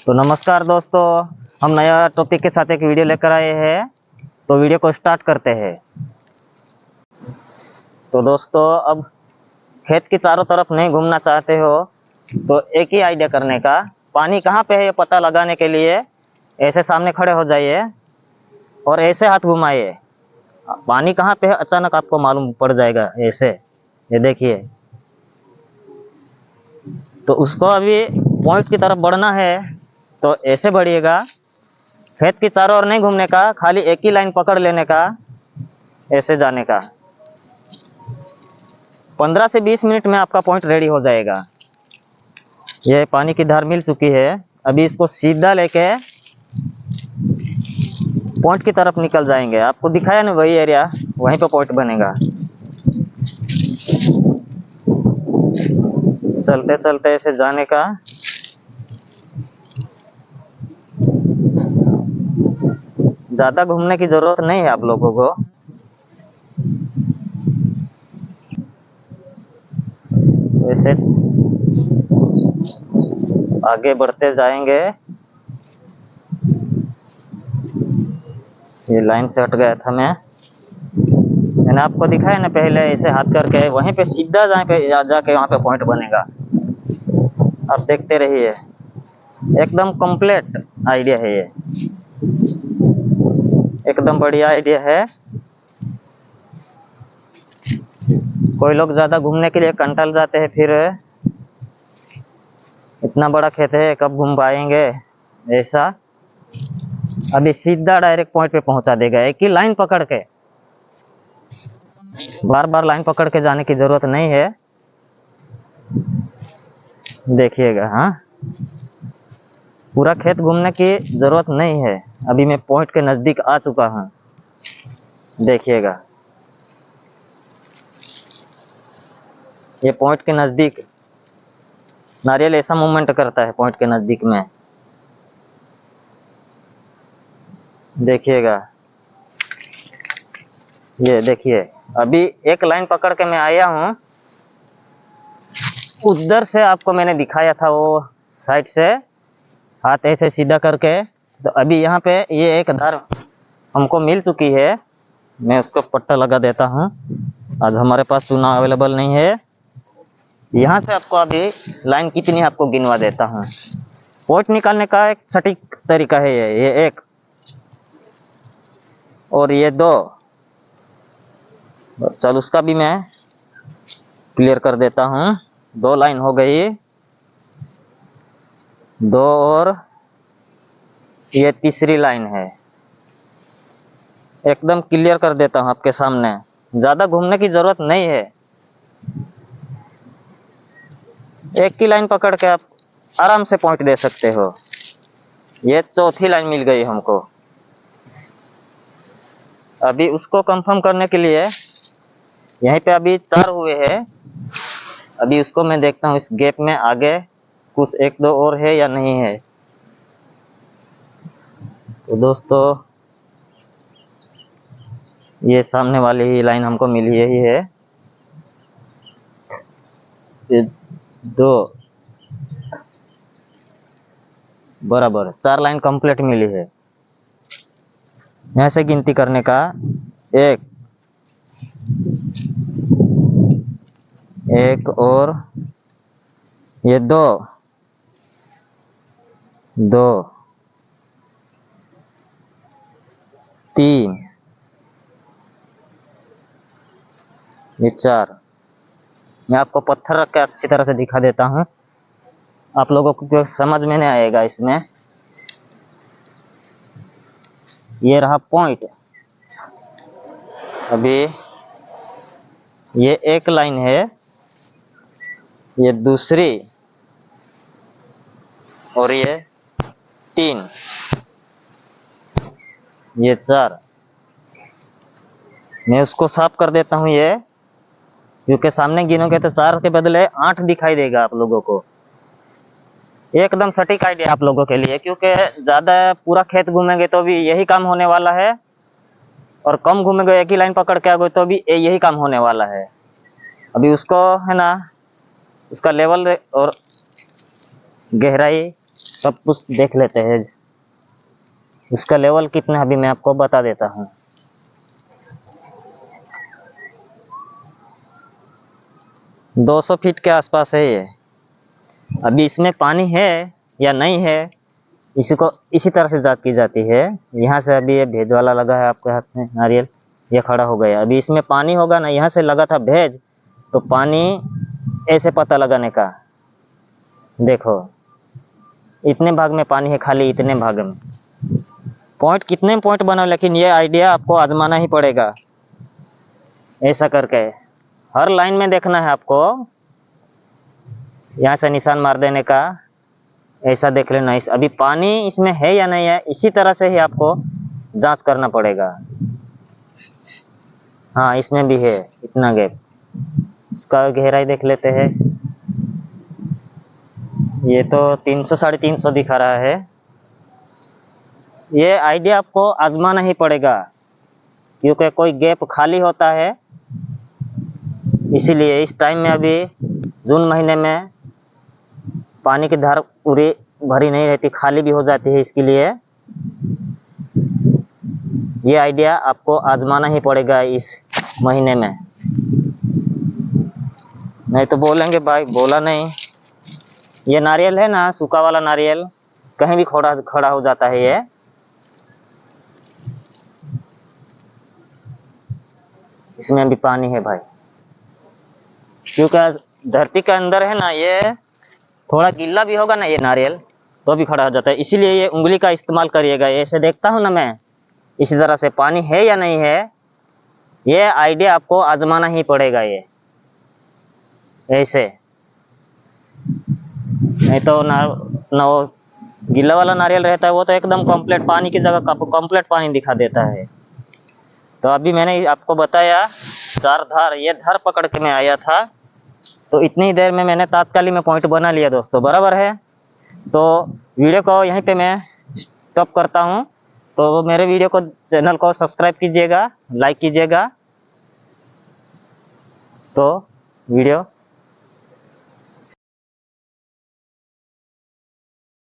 तो नमस्कार दोस्तों, हम नया टॉपिक के साथ एक वीडियो लेकर आए हैं। तो वीडियो को स्टार्ट करते हैं। तो दोस्तों, अब खेत की चारों तरफ नहीं घूमना चाहते हो तो एक ही आइडिया करने का, पानी कहाँ पे है ये पता लगाने के लिए ऐसे सामने खड़े हो जाइए और ऐसे हाथ घुमाइए। पानी कहाँ पे है अचानक आपको मालूम पड़ जाएगा। ऐसे ये देखिए। तो उसको अभी पॉइंट की तरफ बढ़ना है तो ऐसे बढ़िएगा। खेत की चारों ओर नहीं घूमने का, खाली एक ही लाइन पकड़ लेने का, ऐसे जाने का। 15 से 20 मिनट में आपका पॉइंट रेडी हो जाएगा। ये पानी की धार मिल चुकी है। अभी इसको सीधा लेके पॉइंट की तरफ निकल जाएंगे। आपको दिखाया ना वही एरिया, वहीं पे पॉइंट बनेगा। चलते चलते ऐसे जाने का। ज्यादा घूमने की जरूरत नहीं है आप लोगों को। ऐसे आगे बढ़ते जाएंगे। ये लाइन से हट गया था मैंने आपको दिखाया ना पहले, ऐसे हाथ करके वहीं पे सीधा जाके वहां पे पॉइंट बनेगा। आप देखते रहिए, एकदम कंप्लीट आइडिया है ये, एकदम बढ़िया आइडिया है। कोई लोग ज्यादा घूमने के लिए कंटाल जाते हैं, फिर इतना बड़ा खेत है कब घूम पाएंगे। ऐसा अभी सीधा डायरेक्ट पॉइंट पे पहुंचा देगा। एक ही लाइन पकड़ के, बार बार लाइन पकड़ के जाने की जरूरत नहीं है। देखिएगा, हाँ, पूरा खेत घूमने की जरूरत नहीं है। अभी मैं पॉइंट के नजदीक आ चुका हूँ। देखिएगा, ये पॉइंट के नजदीक नारियल ऐसा मूवमेंट करता है पॉइंट के नजदीक में। देखिएगा, ये देखिए। अभी एक लाइन पकड़ के मैं आया हूँ। उधर से आपको मैंने दिखाया था, वो साइड से हाथ ऐसे सीधा करके। तो अभी यहाँ पे ये एक धार हमको मिल चुकी है। मैं उसको पट्टा लगा देता हूँ। आज हमारे पास चूना अवेलेबल नहीं है। यहाँ से आपको अभी लाइन कितनी आपको गिनवा देता हूँ। पॉइंट निकालने का एक सटीक तरीका है ये एक और ये दो। चल उसका भी मैं क्लियर कर देता हूँ। 2 लाइन हो गई, 2 और ये तीसरी लाइन है। एकदम क्लियर कर देता हूँ आपके सामने। ज्यादा घूमने की जरूरत नहीं है। एक ही लाइन पकड़ के आप आराम से पॉइंट दे सकते हो। ये चौथी लाइन मिल गई हमको। अभी उसको कंफर्म करने के लिए यहीं पे अभी 4 हुए हैं। अभी उसको मैं देखता हूँ इस गैप में आगे कुछ 1-2 और है या नहीं है। तो दोस्तों, ये सामने वाली ही लाइन हमको मिली यही है। ये 2 बराबर 4 लाइन कंप्लीट मिली है। यहाँ से गिनती करने का, 1 और ये 2, 3, ये 4। मैं आपको पत्थर रख के अच्छी तरह से दिखा देता हूँ। आप लोगों को समझ में नहीं आएगा इसमें। ये रहा पॉइंट। अभी ये एक लाइन है, ये दूसरी और ये 3, ये 4। मैं उसको साफ कर देता हूँ ये, क्योंकि सामने गिनोगे तो 4 के बदले 8 दिखाई देगा आप लोगों को। एकदम सटीक आइडिया आप लोगों के लिए, क्योंकि ज्यादा पूरा खेत घूमेंगे तो भी यही काम होने वाला है, और कम घूमेंगे एक ही लाइन पकड़ के आ गए तो भी यही काम होने वाला है। अभी उसको है ना, उसका लेवल और गहराई सब कुछ देख लेते हैं। इसका लेवल कितना अभी मैं आपको बता देता हूँ। 200 फीट के आसपास है ये। अभी इसमें पानी है या नहीं है, इसी को इसी तरह से जांच की जाती है। यहाँ से अभी ये भेज वाला लगा है आपके हाथ में नारियल, ये खड़ा हो गया। अभी इसमें पानी होगा ना, यहाँ से लगा था भेज, तो पानी ऐसे पता लगाने का। देखो इतने भाग में पानी है, खाली इतने भाग में। पॉइंट कितने पॉइंट बना, लेकिन ये आइडिया आपको आजमाना ही पड़ेगा। ऐसा करके हर लाइन में देखना है आपको, यहाँ से निशान मार देने का, ऐसा देख लेना। अभी पानी इसमें है या नहीं है, इसी तरह से ही आपको जांच करना पड़ेगा। हाँ इसमें भी है इतना गैप। इसका गहराई देख लेते हैं। ये तो 300 350 दिखा रहा है। ये आइडिया आपको आजमाना ही पड़ेगा, क्योंकि कोई गैप खाली होता है। इसीलिए इस टाइम में, अभी जून महीने में पानी की धार पूरी भरी नहीं रहती, खाली भी हो जाती है। इसके लिए ये आइडिया आपको आजमाना ही पड़ेगा इस महीने में, नहीं तो बोलेंगे भाई बोला नहीं। ये नारियल है ना, सूखा वाला नारियल, कहीं भी खड़ा हो जाता है ये। इसमें भी पानी है भाई, क्योंकि धरती के अंदर है ना, ये थोड़ा गीला भी होगा ना ये नारियल, तो भी खड़ा हो जाता है। इसीलिए ये उंगली का इस्तेमाल करिएगा। ऐसे देखता हूँ ना मैं, इसी तरह से पानी है या नहीं है, ये आइडिया आपको आजमाना ही पड़ेगा। ये ऐसे नहीं तो ना वो गीला वाला नारियल रहता है, वो तो एकदम कंप्लीट पानी की जगह कंप्लीट पानी दिखा देता है। तो अभी मैंने आपको बताया 4 धार, ये धार पकड़ के मैं आया था, तो इतनी देर में मैंने तात्कालिक में पॉइंट बना लिया दोस्तों, बराबर है। तो वीडियो को यहीं पे मैं स्टॉप करता हूँ। तो मेरे वीडियो को, चैनल को सब्सक्राइब कीजिएगा, लाइक कीजिएगा। तो वीडियो